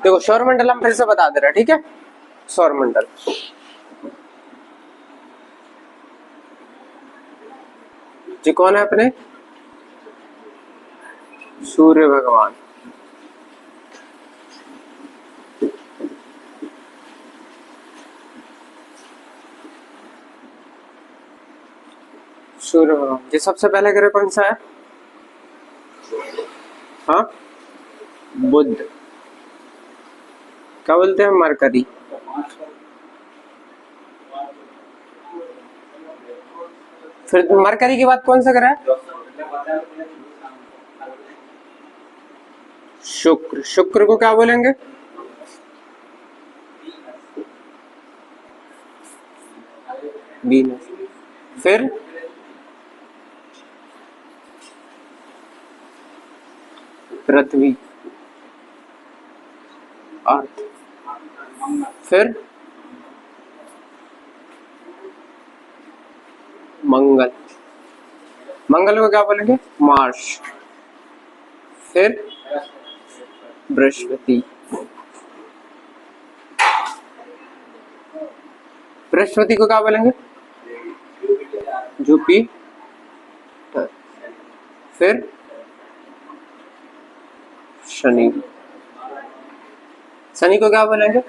देखो सौरमंडल हम फिर से बता दे रहे हैं, ठीक है। सौरमंडल जी कौन है अपने, सूर्य भगवान। सूर्य भगवान जी सबसे पहले ग्रह कौन सा है, हाँ बुध, क्या बोलते हैं मरकरी। फिर मरकरी के बाद कौन सा ग्रह है, शुक्र। शुक्र को क्या बोलेंगे, वीनस। फिर पृथ्वी, अर्थ। फिर मंगल, मंगल को क्या बोलेंगे, मार्स। फिर बृहस्पति, बृहस्पति को क्या बोलेंगे, जुपिटर। फिर शनि, शनि को क्या बोलेंगे,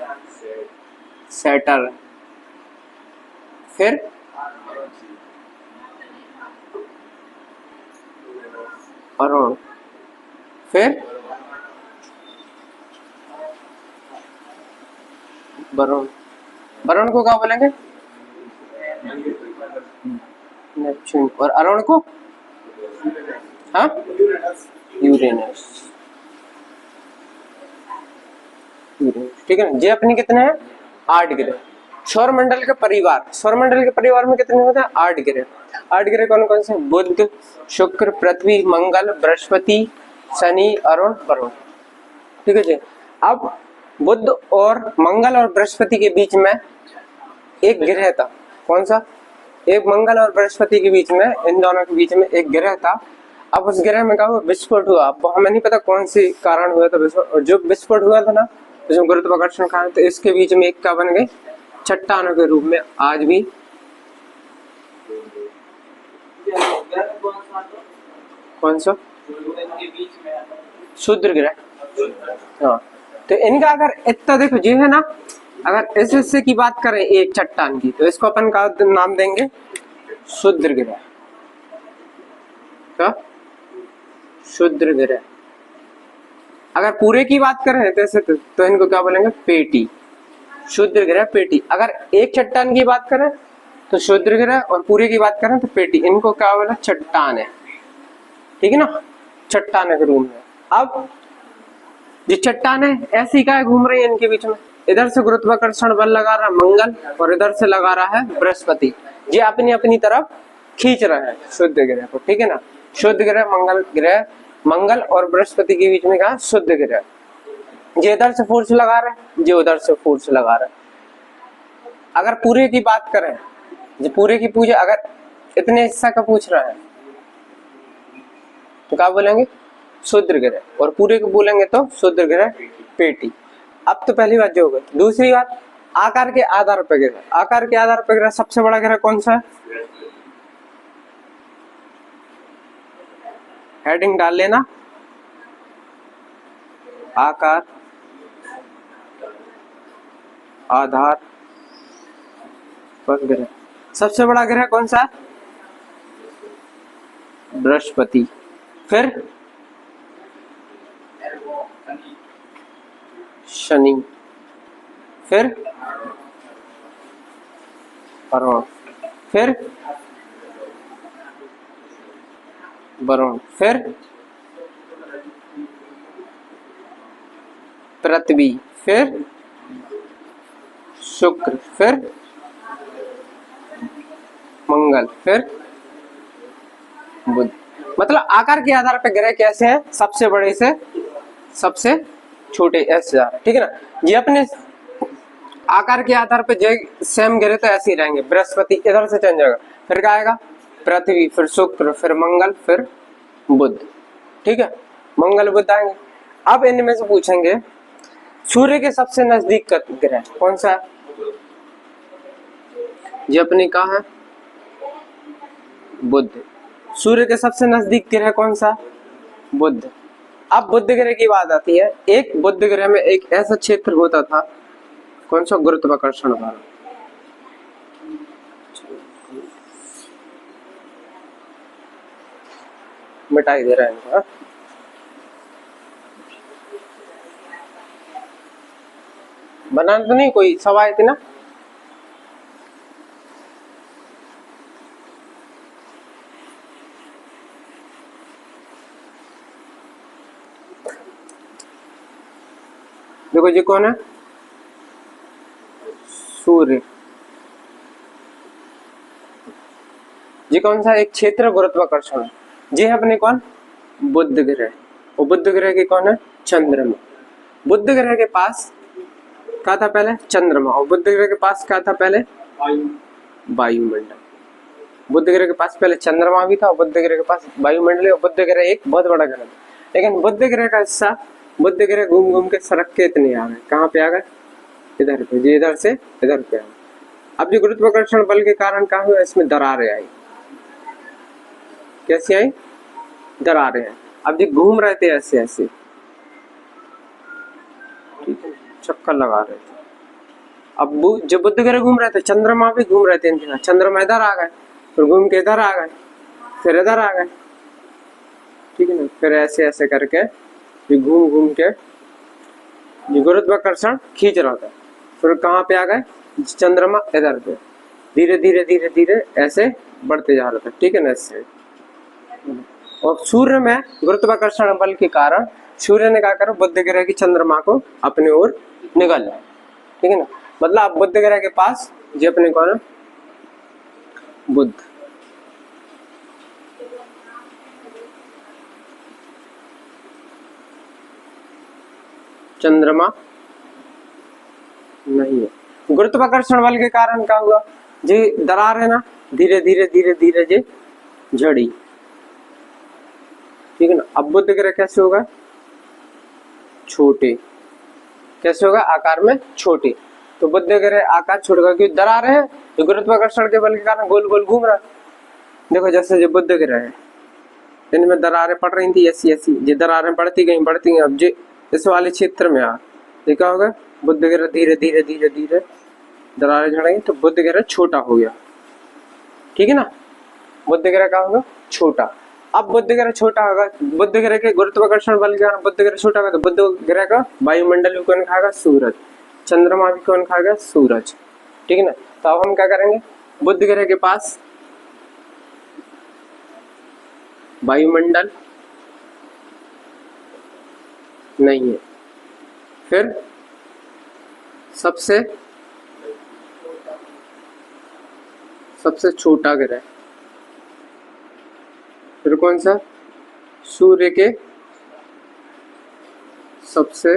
सैटर्न। फिर अरुण। फिर वरुण, वरुण को क्या बोलेंगे, नेपच्यून। और अरुण को, हाँ यूरेनस। ठीक है ना। ये अपनी कितने हैं, 8 ग्रह। सौरमंडल के परिवार, सौरमंडल के परिवार में कितने होते हैं, 8 ग्रह। 8 ग्रह कौन कौन से, बुध, शुक्र, पृथ्वी, मंगल, बृहस्पति, शनि, अरुण, वरुण। ठीक है जी। अब बुध और मंगल और बृहस्पति के बीच में एक ग्रह था, कौन सा, एक मंगल और बृहस्पति के बीच में, इन दोनों के बीच में एक ग्रह था। अब उस ग्रह में क्या हुआ, विस्फोट हुआ। अब हमें नहीं पता कौन सी कारण हुआ था विस्फोट, जो विस्फोट हुआ था ना, जिसमें गुरुत्वाकर्षण कारण, तो इसके बीच में एक क्या बन गई, चट्टानों के रूप में आज भी। कौन सा, शूद्र ग्रह, हाँ। तो इनका अगर इतना देखो जी है ना, अगर इस हिस्से की बात करें एक चट्टान की, तो इसको अपन का नाम देंगे शूद्र ग्रह। क्या, शूद्र ग्रह। अगर पूरे की बात करें जैसे तो इनको क्या बोलेंगे, पेटी। शूद्र ग्रह पेटी। अगर एक चट्टान की बात करें तो शूद्र ग्रह, और पूरे की बात करें तो पेटी। इनको क्या बोला, चट्टान है, ठीक है ना, चट्टान के रूम में। अब जो चट्टान है ऐसी क्या घूम रही है इनके बीच में, इधर से गुरुत्वाकर्षण बल लगा रहा है मंगल, और इधर से लगा रहा है बृहस्पति। ये अपनी अपनी तरफ खींच रहे हैं शुद्ध ग्रह को, ठीक है ना। शुद्ध ग्रह मंगल ग्रह, मंगल और बृहस्पति के बीच में कहा शुद्ध ग्रह। ये इधर से फोर्स लगा रहे हैं, ये उधर से फोर्स लगा रहे हैं। अगर पूरे की बात करें, जो पूरे की पूजा, अगर इतने हिस्सा का पूछ रहा है तो क्या बोलेंगे, शूद्र ग्रह, और पूरे को बोलेंगे तो शूद्र ग्रह पेटी। अब तो पहली बात जो हो गई। दूसरी बात, आकार के आधार पर ग्रह। आकार के आधार पर ग्रह सबसे बड़ा ग्रह कौन सा है, हेडिंग डाल लेना, आकार आधार पर ग्रह। सबसे बड़ा ग्रह कौन सा है, बृहस्पति। फिर शनि। फिर अरुण। फिर वरुण। फिर पृथ्वी। फिर शुक्र। फिर मंगल। फिर बुध। मतलब आकार के आधार पर ग्रह कैसे हैं, सबसे बड़े से सबसे छोटे ऐसे जा रहे, ठीक है ना। ये अपने आकार के आधार पर जो सेम ग्रह तो ऐसे ही रहेंगे। बृहस्पति इधर से चेंज होगा, फिर क्या आएगा, पृथ्वी, फिर शुक्र, फिर मंगल, फिर बुध, ठीक है। मंगल बुध आएंगे। अब इनमें से पूछेंगे सूर्य के सबसे नजदीक का ग्रह कौन सा है? ये अपने कहा है बुध। सूर्य के सबसे नजदीक ग्रह कौन सा? बुध। अब बुध ग्रह की बात आती है, एक बुध ग्रह में एक ऐसा क्षेत्र होता था, कौन सा? गुरुत्वाकर्षण वाला। मिटाई दे रहा है इनको, बनाना तो नहीं, कोई सवाल थी ना? देखो जी कौन है? सूर्य। ये कौन सा एक क्षेत्र गुरुत्वाकर्षण? ये है अपने कौन? बुध ग्रह। और बुध ग्रह के कौन है? चंद्रमा। बुध ग्रह के पास क्या था पहले? चंद्रमा। और बुध ग्रह के पास क्या था पहले? वायुमंडल। बुध ग्रह के पास पहले चंद्रमा भी था और बुध ग्रह के पास वायुमंडल। और बुध ग्रह एक बहुत बड़ा ग्रह था, लेकिन बुध ग्रह का हिस्सा, बुध ग्रह घूम घूम के सरक के इतने आ गए, कहाँ पे आ गए? इधर पे। ये इधर से इधर पे आ गए। अब जो गुरुत्वाकर्षण बल के कारण क्या हुआ? इसमें दरारें आई। कैसे आई? दरारें आई। अब ये घूम रहे थे ऐसे ऐसे, ठीक है, चक्कर लगा रहे थे। अब जब बुध ग्रह घूम रहे थे, चंद्रमा भी घूम रहे थे इनके साथ। चंद्रमा इधर आ गए, फिर घूम के इधर आ गए, फिर इधर आ गए, ठीक है ना? फिर ऐसे ऐसे करके ये घूम घूम के ये गुरुत्वाकर्षण खींच रहा था। फिर कहाँ पे आ गए? चंद्रमा इधर पे। धीरे धीरे धीरे धीरे ऐसे बढ़ते जा रहा था, ठीक है ना? इससे और सूर्य में गुरुत्वाकर्षण बल के कारण सूर्य ने क्या करा? बुध ग्रह की चंद्रमा को अपने ओर निकाल लिया, ठीक है ना? मतलब अब बुध ग्रह के पास ये अपने कौन है? बुध। चंद्रमा नहीं है। गुरुत्वाकर्षण बल के कारण क्या हुआ? जी दरार है ना, धीरे धीरे धीरे धीरे जे झड़ी, ठीक है ना? अब बुध ग्रह कैसे होगा? छोटे। कैसे होगा? आकार में छोटे। तो बुध ग्रह आकार छोटेगा क्योंकि दरार है, तो गुरुत्वाकर्षण के बल के कारण गोल गोल घूम रहा है। देखो जैसे जो बुध ग्रह है, इनमें दरारें पड़ रही थी ऐसी ऐसी, ये दरारें बढ़ती गई बढ़ती गई। अब जो इस वाले क्षेत्र में आ क्या होगा? बुध ग्रह धीरे धीरे धीरे धीरे दरारें झड़ेंगी, तो बुध ग्रह छोटा हो गया, ठीक है ना? बुध ग्रह का होगा छोटा। अब बुध ग्रह छोटा होगा, बुध ग्रह के गुरुत्वाकर्षण बल के कारण बुध ग्रह छोटा होगा, तो बुध ग्रह का वायुमंडल भी कौन खाएगा? सूरज। चंद्रमा भी कौन खाएगा? सूरज, ठीक है ना? तो अब हम क्या करेंगे? बुध ग्रह के पास वायुमंडल नहीं है, फिर सबसे छोटा ग्रह, फिर कौन सा? सूर्य के सबसे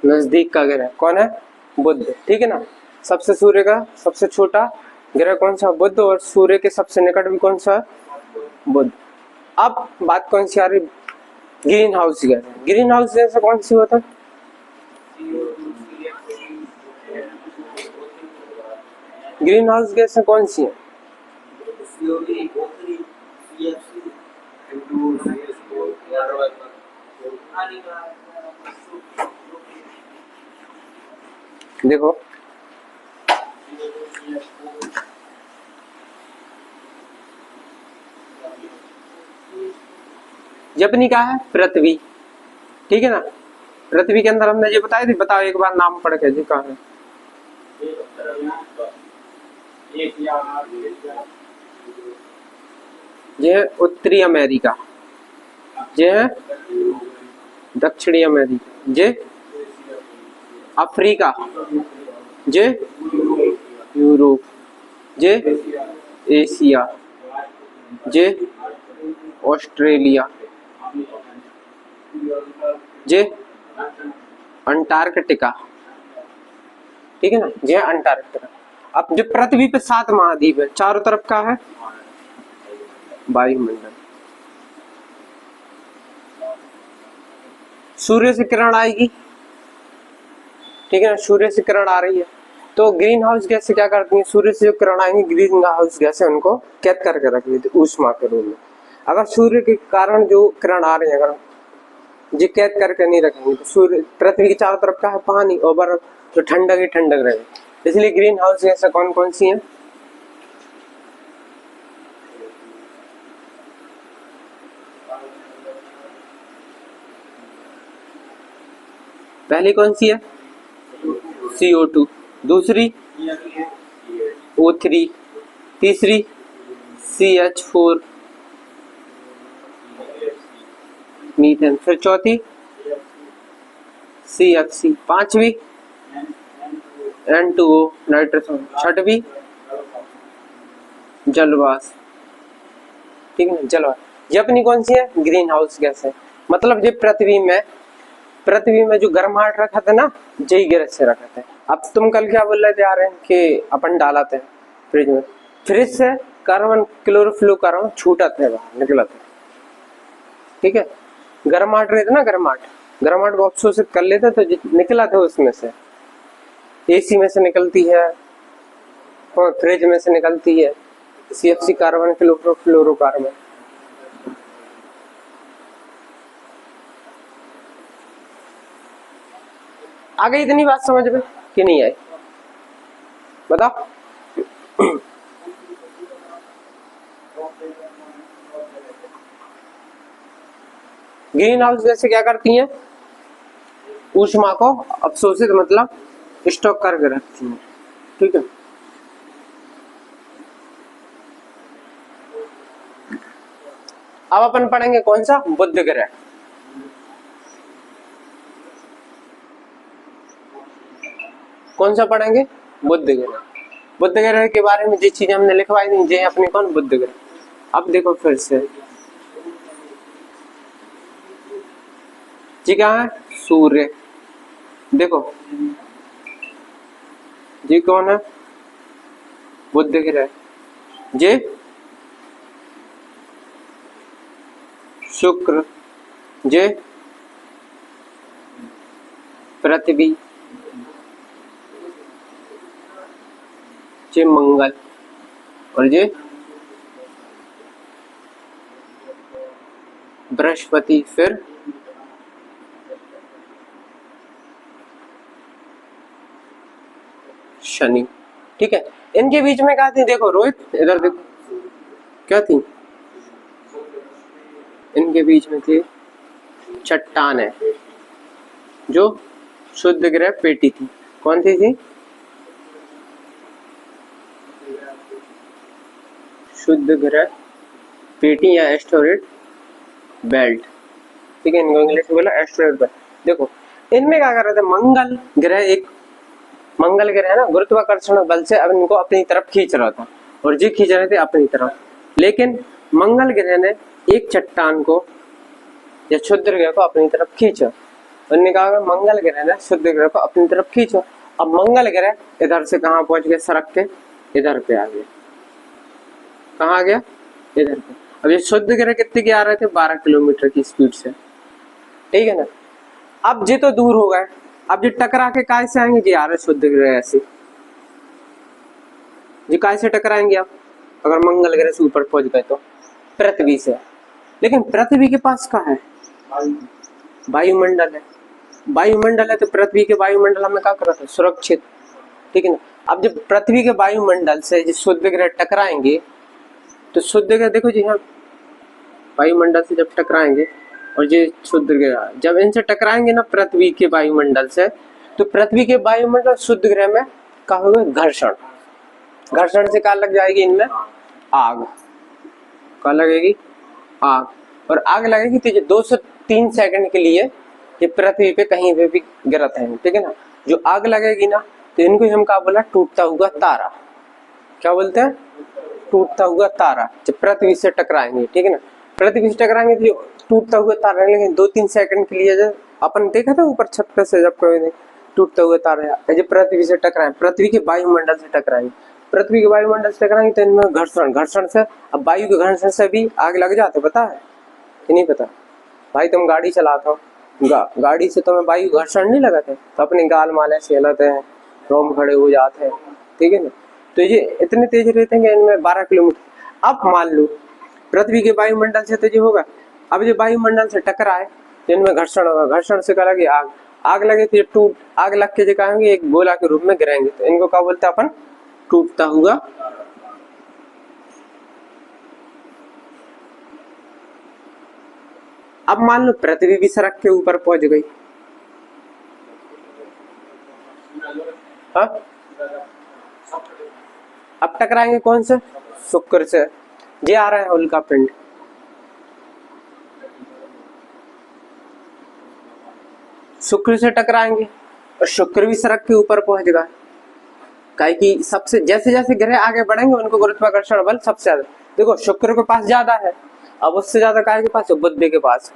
नजदीक का ग्रह कौन है? बुध, ठीक है ना? सबसे सूर्य का सबसे छोटा ग्रह कौन सा? बुध। और सूर्य के सबसे निकट भी कौन सा? बुध। अब बात कौन सी आ रही? Green house gas. Green house gas कौन सी होता है? ग्रीन हाउस गैस कौन सी है? देखो अपनी क्या है? पृथ्वी, ठीक है ना? पृथ्वी के अंदर हमने ये बताई थी, बताओ एक बार नाम पढ़ के जी कहाँ है? ये है उत्तरी अमेरिका, ये है दक्षिणी अमेरिका, ये अफ्रीका, ये यूरोप, ये एशिया, ये ऑस्ट्रेलिया, ये अंटार्कटिका, ठीक है ना? ये अंटार्कटिका। अब जो पृथ्वी पे 7 महाद्वीप है, चारों तरफ का है वायुमंडल। सूर्य से किरण आएगी, ठीक है ना, सूर्य से किरण आ रही है तो ग्रीन हाउस गैस से क्या करती है, सूर्य से जो किरण आएंगी ग्रीन हाउस गैस है उनको कैद करके रख लेती है ऊष्मा के रूप में। अगर सूर्य के कारण जो किरण आ रही है अगर जो कैद करके नहीं रखेंगे तो सूर्य पृथ्वी के चारों तरफ का है पानी और बर्फ, तो ठंडक ही ठंडक रहेगी। इसलिए ग्रीन हाउस गैस कौन कौन सी है, पहली कौन सी है CO2, दूसरी O3, तीसरी CH4 मीथेन, फिर चौथी CFC, पांचवी N2O नाइट्रोजन, छठवीं जलवाष्प, ठीक है जलवाष्प। ये अपनी कौन सी है ग्रीन हाउस गैस है। मतलब ये पृथ्वी में जो गर्माहट रखा था ना यही गैस से रखा था। अब तुम कल क्या बोल रहे थे आ रहे हैं कि अपन डालाते हैं फ्रिज में, फ्रिज से कार्बन क्लोरोफ्लोरोकार्बन छूटा था बाहर निकला था, ठीक है, गर्माहट रहता ना, गर्माहट को अवशोषित कर लेते तो निकला था उसमें से, AC में से निकलती है और फ्रिज में से निकलती है CFC कार्बन क्लोरोफ्लोरोकार्बन। आ गई इतनी बात समझ में कि नहीं आई बताओ। ग्रीन हाउस गैसें क्या करती हैं, ऊष्मा को अवशोषित मतलब स्टॉक करके रखती हैं, ठीक है। अब अपन पढ़ेंगे कौन सा, बुध ग्रह। कौन सा पढ़ेंगे, बुध ग्रह। बुध ग्रह के बारे में जिस चीज हमने लिखवाई थी ये अपने कौन, बुध ग्रह। अब देखो फिर से जी क्या है, सूर्य, देखो जी कौन है, बुध ग्रह, जे शुक्र, जे पृथ्वी, जे मंगल और जे बृहस्पति, फिर शनि, ठीक है। इनके बीच में क्या थी, देखो रोहित इधर देखो क्या थी, इनके बीच में थी चट्टान है जो शुद्ध ग्रह पेटी थी। कौन थी शुद्ध ग्रह पेटी या एस्टेरॉयड बेल्ट, ठीक है, इनको इंग्लिश में बोला एस्टेरॉयड बेल्ट। देखो इनमें क्या कर रहे थे, मंगल ग्रह है ना, गुरुत्वाकर्षण बल से अब इनको अपनी तरफ खींच रहा था और जी खींच रहे थे अपनी तरफ। लेकिन मंगल ग्रह ने एक चट्टान को या शुद्ध ग्रह को अपनी तरफ खींचा, उन्होंने कहा मंगल ग्रह ने शुद्ध ग्रह को अपनी तरफ खींचा। अब मंगल ग्रह इधर से कहाँ पहुंच गया, सरक के इधर पे आ गया, कहाँ आ गया, इधर पे। अब ये शुद्ध ग्रह कितने के आ रहे थे, 12 किलोमीटर की स्पीड से, ठीक है ना। अब ये तो दूर हो गए, अब ये टकरा के काय से आएंगे, जी आ रहे शुद्ध ग्रह ऐसे, जी काय से टकराएंगे आप, अगर मंगल ग्रह से ऊपर पहुंच गए तो पृथ्वी से। लेकिन पृथ्वी के पास क्या है, वायुमंडल है, वायुमंडल है तो पृथ्वी के वायुमंडल हमें क्या कर रहा था, सुरक्षित, ठीक है ना। अब जब पृथ्वी के वायुमंडल से जो शुद्ध ग्रह टकराएंगे तो शुद्ध ग्रह देखो जी, हाँ वायुमंडल से जब टकराएंगे और ये शुद्ध ग्रह जब इनसे टकराएंगे ना पृथ्वी के वायुमंडल से, तो पृथ्वी के वायुमंडल शुद्ध ग्रह में क्या होगा, घर्षण, घर्षण से क्या लग जाएगी इनमें, आग, क्या लगेगी, आग, और आग लगेगी तो 2 से 3 सेकंड के लिए ये पृथ्वी पे कहीं पे भी गिरत है, ठीक है ना। जो आग लगेगी ना तो इनको हम क्या बोला, टूटता हुआ तारा, क्या बोलते हैं, टूटता हुआ तारा, जब पृथ्वी से टकराएंगे, ठीक है ना, पृथ्वी से टकराएंगे तो टूटता हुआ तारा लगेंगे 2-3 सेकंड के लिए। जब अपन देखा था ऊपर छत पे से जब कोई टूटते हुए तारे जो पृथ्वी से टकराए, पृथ्वी के वायुमंडल से टकराएंगे, पृथ्वी के वायुमंडल से टकराएंगे तो इनमें घर्षण, घर्षण से, अब वायु के घर्षण से भी आग लग जाते, पता है कि नहीं पता? भाई तुम गाड़ी चलाते हो, गाड़ी से तुम्हें वायु घर्षण नहीं लगाते तो अपने गाल माले से हिलाते हैं, रोम खड़े हो जाते हैं, ठीक है ना? तो ये इतने तेज रहते हैं कि इनमें 12 किलोमीटर। अब मान लो पृथ्वी के वायुमंडल से तो ये होगा, अब जो वायुमंडल से टकराए तो इनमें घर्षण होगा, घर्षण से क्या लगे आग, आग लगे तो ये टूट, आग लग के जो होंगे एक गोला के रूप में गिरेंगे, तो इनको क्या बोलते हैं अपन? टूटता हुआ अब मान लो पृथ्वी भी सड़क के ऊपर पहुंच गई, हाँ? अब टकराएंगे कौन से? शुक्र से। ये आ रहा है उल्का पिंड, शुक्र से टकराएंगे और शुक्र भी सड़क के ऊपर पहुंच गया, काहे कि सबसे जैसे जैसे ग्रह आगे बढ़ेंगे उनको गुरुत्वाकर्षण बल सबसे ज्यादा, देखो शुक्र के पास ज्यादा है, अब उससे ज्यादा काहे के पास है? बुध के पास।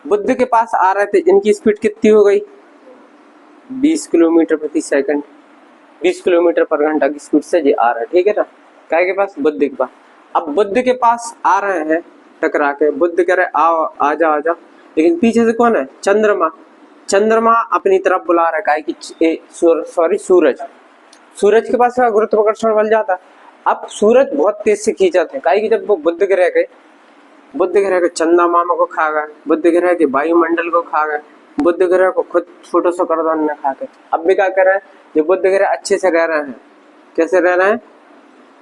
बुध के पास आ रहे थे, इनकी स्पीड कितनी हो गई? 20 किलोमीटर प्रति सेकंड, 20 किलोमीटर पर घंटा की स्पीड से ये आ रहा है, ठीक है ना? काहे के पास? बुध के पास। अब बुध के पास आ रहे हैं टकरा के, बुध कह रहे आओ आजा आजा, लेकिन पीछे से कौन है? चंद्रमा। चंद्रमा अपनी तरफ बुला रहा है, कि सूरज, सूरज के पास गुरुत्वाकर्षण बल जाता है। अब सूरज बहुत तेज से खींचाते हैं, काहे कि जब वो बुध ग्रह के चंद्रमा को खा गए, बुध ग्रह के वायुमंडल को खा गए, बुध ग्रह को खुद छोटा सा कर दो ने खा के, अब भी क्या कर रहे हैं? ये बुध ग्रह अच्छे से रह रहे हैं, कैसे रह रहे हैं?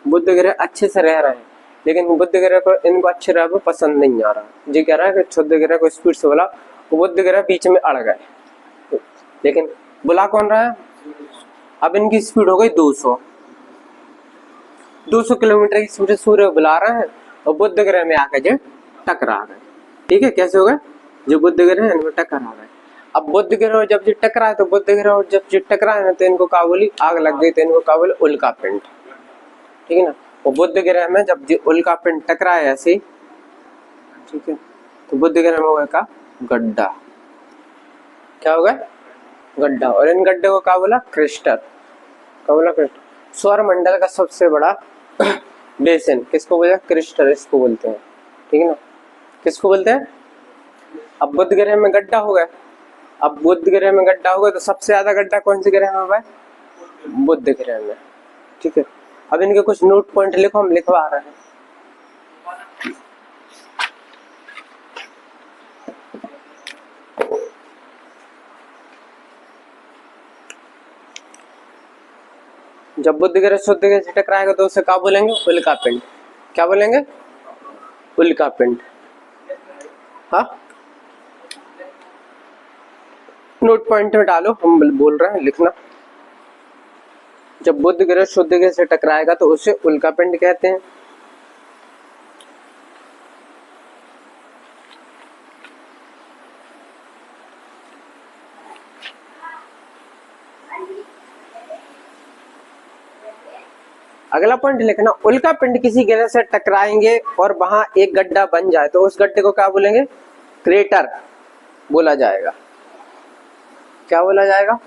बुध ग्रह अच्छे से रह रहे हैं, लेकिन बुध ग्रह को इनको अच्छे रह को पसंद नहीं आ रहा। जी कह रहा है कि क्षुद्र ग्रह को स्पीड से बोला, वो बुध ग्रह बीच में अड़ गए, लेकिन बुला कौन रहा है? अब इनकी स्पीड हो गई 200 किलोमीटर की स्पीड से सूर्य बुला रहे हैं और बुध ग्रह में आकर जो टकरा गए, ठीक है? कैसे हो गए? जो बुध ग्रह है इनमें टकरा गए। अब बुध ग्रह जब जो टकराए तो बुध ग्रह जब जो टकराए ना तो इनको क्या बोली? आग लग गई, तो इनको क्या बोले? उल्का पिंड, ठीक है ना? वो बुध ग्रह में जब जो उल्का पिंड टकराए ऐसे, ठीक है, तो बुध ग्रह में होगा का गड्ढा, क्या होगा? गड्ढा। और इन गड्ढे को क्या बोला? क्रिस्टल, क्या बोला? क्रिस्टल। सौर मंडल का सबसे बड़ा बेसिन किसको बोला? क्रिस्टल इसको बोलते हैं, ठीक है ना? किसको बोलते हैं? अब बुध ग्रह में गड्ढा हो गया, अब बुध ग्रह में गड्ढा हो गया तो सबसे ज्यादा गड्ढा कौन से ग्रह में हुआ है? बुध ग्रह में, ठीक है? अब इनके कुछ नोट पॉइंट लिखो, हम लिखवा रहे हैं। जब बुध ग्रह शुद्ध ग्रह से टकराएगा तो उसे क्या बोलेंगे? उल्का पिंड। क्या बोलेंगे? उल्का पिंड। हाँ, नोट पॉइंट में डालो, हम बोल रहे हैं, लिखना। जब बुध ग्रह शुद्ध ग्रह से टकराएगा तो उसे उल्का पिंड कहते हैं। अगला पॉइंट लिखना, उल्का पिंड किसी ग्रह से टकराएंगे और वहां एक गड्ढा बन जाए तो उस गड्ढे को क्या बोलेंगे? क्रेटर बोला जाएगा। क्या बोला जाएगा?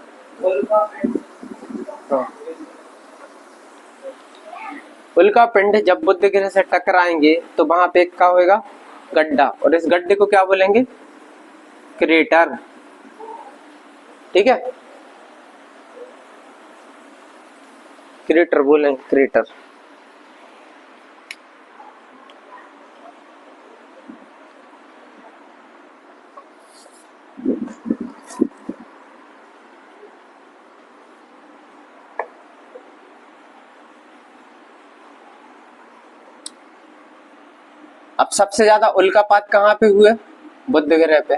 उल्का पिंड जब बुध ग्रह से टकराएंगे तो वहां पे क्या होगा? गड्ढा, और इस गड्ढे को क्या बोलेंगे? क्रेटर, ठीक है? क्रेटर बोलेंगे, क्रेटर। अब सबसे ज्यादा उल्कापात कहाँ पे हुए? बुध ग्रह पे।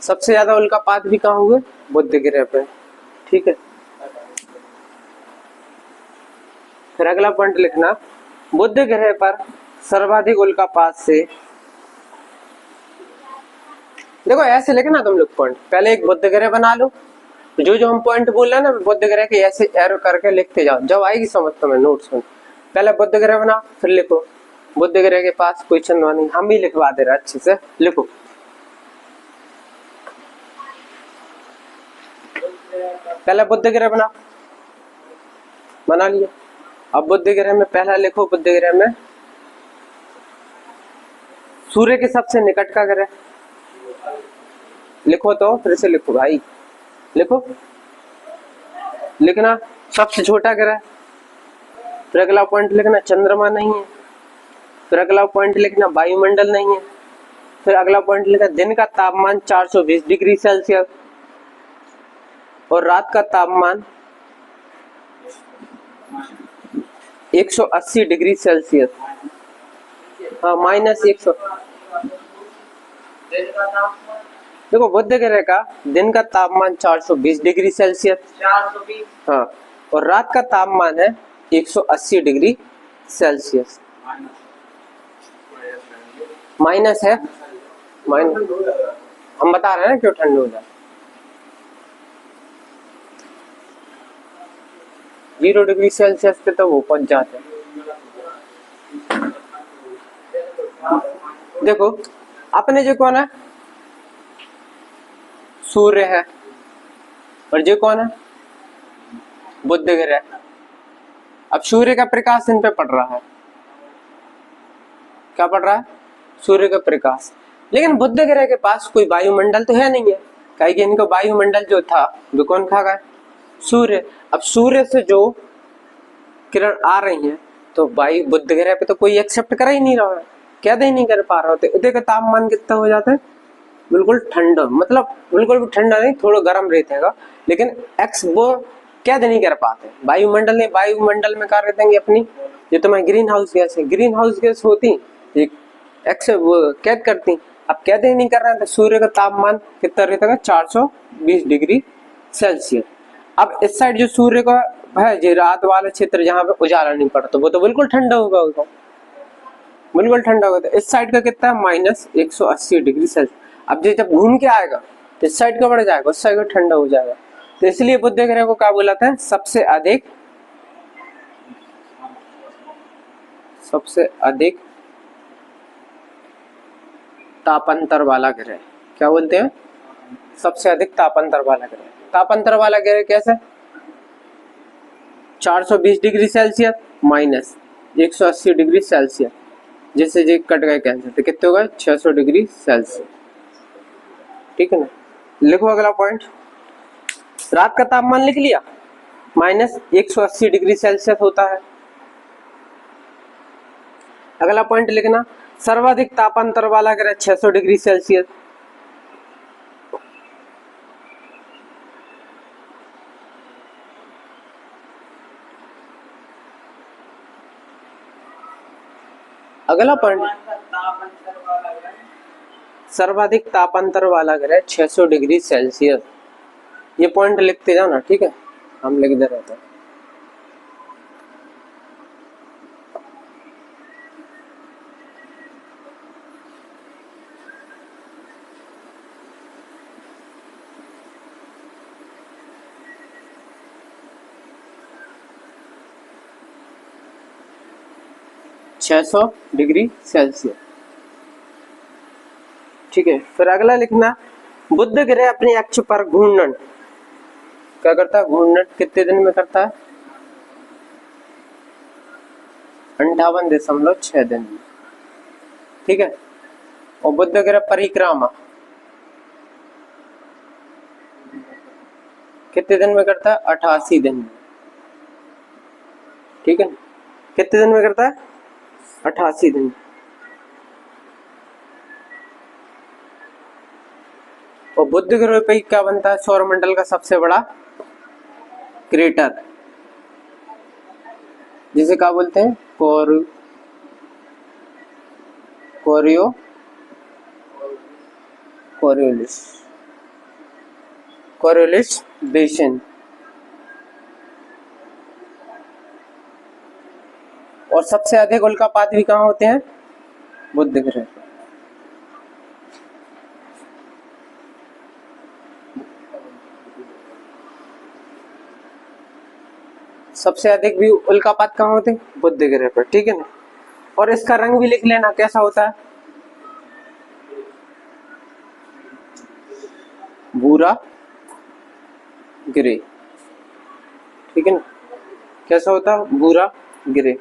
सबसे ज्यादा उल्कापात भी कहाँ हुए? बुध ग्रह पे, ठीक है? फिर अगला पॉइंट लिखना, बुध ग्रह पर सर्वाधिक उल्कापात से, देखो ऐसे लिखना तुम लोग पॉइंट, पहले एक बुध ग्रह बना लो, जो जो हम पॉइंट बोल रहे हैं ना बुध ग्रह के ऐसे एरो करके लिखते जाओ, जब आएगी समझ तुम्हें नोट्स में। पहले बुध ग्रह बना, फिर लिखो बुध ग्रह के पास कोई चंद्रमा नहीं, हम ही लिखवा दे रहे अच्छे से, लिखो। पहले बुध ग्रह बना लिया। अब बुध ग्रह में पहला लिखो, बुध ग्रह में सूर्य के सबसे निकट का ग्रह लिखो, तो फिर से लिखो भाई, लिखो, लिखना सबसे छोटा ग्रह। फिर अगला पॉइंट लिखना चंद्रमा नहीं है। फिर अगला पॉइंट लिखना वायुमंडल नहीं है। फिर अगला पॉइंट लिखना दिन का तापमान 420 डिग्री सेल्सियस और रात का तापमान 180 डिग्री सेल्सियस। हाँ, -100। देखो बुध ग्रह का दिन का तापमान 420 डिग्री सेल्सियस, 420, हाँ, और रात का तापमान है 180 डिग्री सेल्सियस। माइनस है, माइनस हम बता रहे हैं ना क्यों ठंड हो जाए। 0 डिग्री सेल्सियस पे तो वो पहुंच जाते हैं। देखो अपने जो कौन है, सूर्य है, और जो कौन है, बुध ग्रह। अब सूर्य का प्रकाश इन पे पड़ रहा है, क्या पड़ रहा है, सूर्य का प्रकाश। लेकिन बुध ग्रह के पास कोई वायुमंडल तो है नहीं है, कहीं कि इनको वायुमंडल जो था वो कौन खा गया, सूर्य। अब सूर्य से जो किरण आ रही है तो वायु बुध ग्रह पे तो कोई एक्सेप्ट कर ही नहीं रहा है, कैद ही नहीं कर पा रहा होते। इधर का तापमान कितना हो जाता है, बिल्कुल ठंडा, मतलब बिल्कुल भी ठंडा नहीं, थोड़ा गर्म रहेगा, लेकिन एक्स वो कैद नहीं कर पाते। वायुमंडल ने, वायुमंडल में क्या रहते हैं अपनी, जो तुम्हारी ग्रीन हाउस गैस है, ग्रीन हाउस गैस होती एक्स वो कैद करती। अब कैद ही नहीं कर रहे हैं तो सूर्य का तापमान कितना रहता है, 420 डिग्री सेल्सियस। अब इस साइड जो सूर्य का है, जो रात वाला क्षेत्र जहाँ पे उजाला नहीं पड़ता, वो तो बिल्कुल ठंडा होगा, बिल्कुल ठंडा होगा। तो इस साइड का कितना है, -180 डिग्री सेल्सियस। अब ये जब घूम के आएगा तो इस साइड का बढ़ जाएगा, उस साइड का ठंडा हो जाएगा। तो इसलिए बुध ग्रह को क्या बोलाते हैं, सबसे अधिक तापांतर वाला ग्रह। क्या बोलते हैं, सबसे अधिक तापांतर वाला ग्रह। तापांतर वाला ग्रह कैसे, 420 डिग्री सेल्सियस -180 डिग्री सेल्सियस, जैसे जी कट गए कैंसर तो कितने हो गए, 600 डिग्री सेल्सियस, ठीक है ना। लिखो अगला पॉइंट, रात का तापमान लिख लिया, -180 डिग्री सेल्सियस होता है। अगला पॉइंट लिखना, सर्वाधिक तापांतर वाला ग्रह 600 डिग्री सेल्सियस। अगला पॉइंट, सर्वाधिक तापांतर वाला ग्रह 600 डिग्री सेल्सियस। ये पॉइंट लिखते जाना, ठीक है, हम लिख दे रहते हैं। छह 600 डिग्री सेल्सियस, ठीक है। फिर अगला लिखना, बुध ग्रह अपने अक्ष पर घूर्णन क्या करता है, घूर्णन कितने दिन में करता है, 58.6 दिन में, ठीक है। और बुध ग्रह परिक्रमा कितने दिन में करता है, 88 दिन में, ठीक है। कितने दिन में करता है, 88 दिन। और बुध ग्रह पे क्या बनता है, सौरमंडल का सबसे बड़ा क्रेटर, जिसे क्या बोलते हैं, कोरियोलिस बेसिन। और सबसे अधिक उल्कापात भी कहाँ होते हैं, बुध ग्रह पे। सबसे अधिक भी उल्कापात कहाँ होते हैं? बुध ग्रह पर, ठीक है ना। और इसका रंग भी लिख लेना कैसा होता है, भूरा ग्रे, ठीक है ना, कैसा होता है, भूरा ग्रे।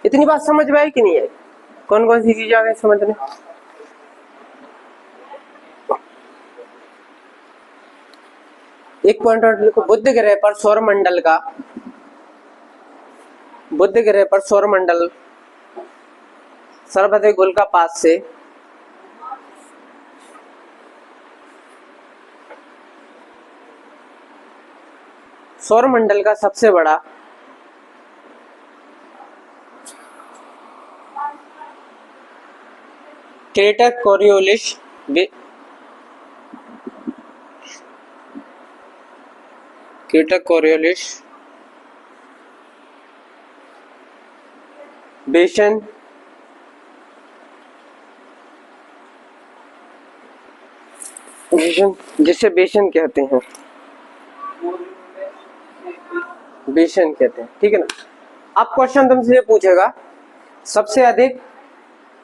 इतनी बात समझ में आई कि नहीं आई? कौन कौन सी चीजें आ गई समझ में? एक पॉइंट और लिखो, बुध ग्रह पर सौरमंडल का, बुध ग्रह पर सौरमंडल सर्वाधिक उल्कापात से सौरमंडल का सबसे बड़ा क्रेटर कोरियोलिस क्रेटर कोरियोलिस बेसन बेसन जिसे बेसन कहते हैं, बेसन कहते हैं, ठीक है ना। अब क्वेश्चन तुमसे ये पूछेगा सबसे अधिक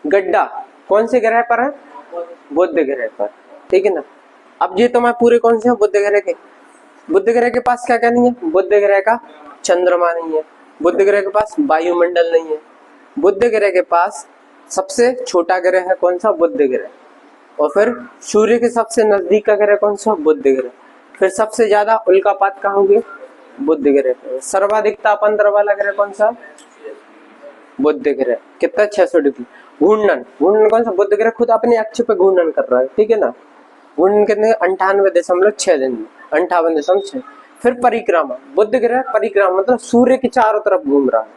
गड्ढा कौन से ग्रह पर है, बुध ग्रह पर, ठीक है ना। अब ये तुम्हें पूरे कौन से हैं, बुध ग्रह के। बुध ग्रह के पास क्या क्या नहीं है, बुध ग्रह का चंद्रमा नहीं है, बुध ग्रह के पास वायुमंडल नहीं है, बुध ग्रह के पास सबसे छोटा ग्रह है कौन सा, बुध ग्रह, और फिर सूर्य के सबसे नजदीक का ग्रह कौन सा, बुध ग्रह, फिर सबसे ज्यादा उल्कापात कहाँ होंगे, बुध ग्रह, सर्वाधिक ताप अंतर वाला ग्रह कौन सा, बुध ग्रह। कितना, 600 डिग्री। घूर्णन, घूर्णन कौन सा, बुध ग्रह खुद अपने अक्ष पे घूर्णन कर रहा है, ठीक है ना। घूर्णन कितने, 98.6 दिन में, 58.6। फिर परिक्रमा, बुध ग्रह परिक्रमा मतलब सूर्य के चारों तरफ घूम रहा है,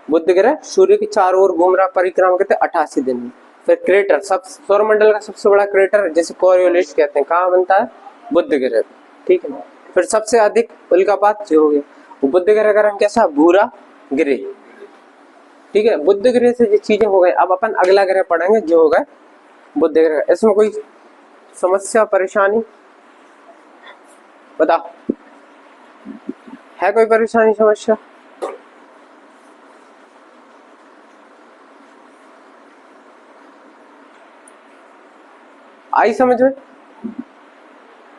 बुध ग्रह सूर्य के चारों ओर घूम रहा, परिक्रमा कहते हैं 88 दिन में। फिर क्रेटर, सब सौरमंडल का सबसे बड़ा क्रेटर जिसे कोरियोलिस कहते हैं, कहाँ बनता है, बुध ग्रह, ठीक है ना। फिर सबसे अधिक उल्कापात जो हो गया, वो बुध ग्रह का रंग कैसा, भूरा ग्रे, ठीक है। बुध ग्रह से जो चीजें हो गए, अब अपन अगला ग्रह पढ़ेंगे जो होगा बुध ग्रह। इसमें कोई समस्या परेशानी बताओ, है कोई परेशानी समस्या? आई समझ में?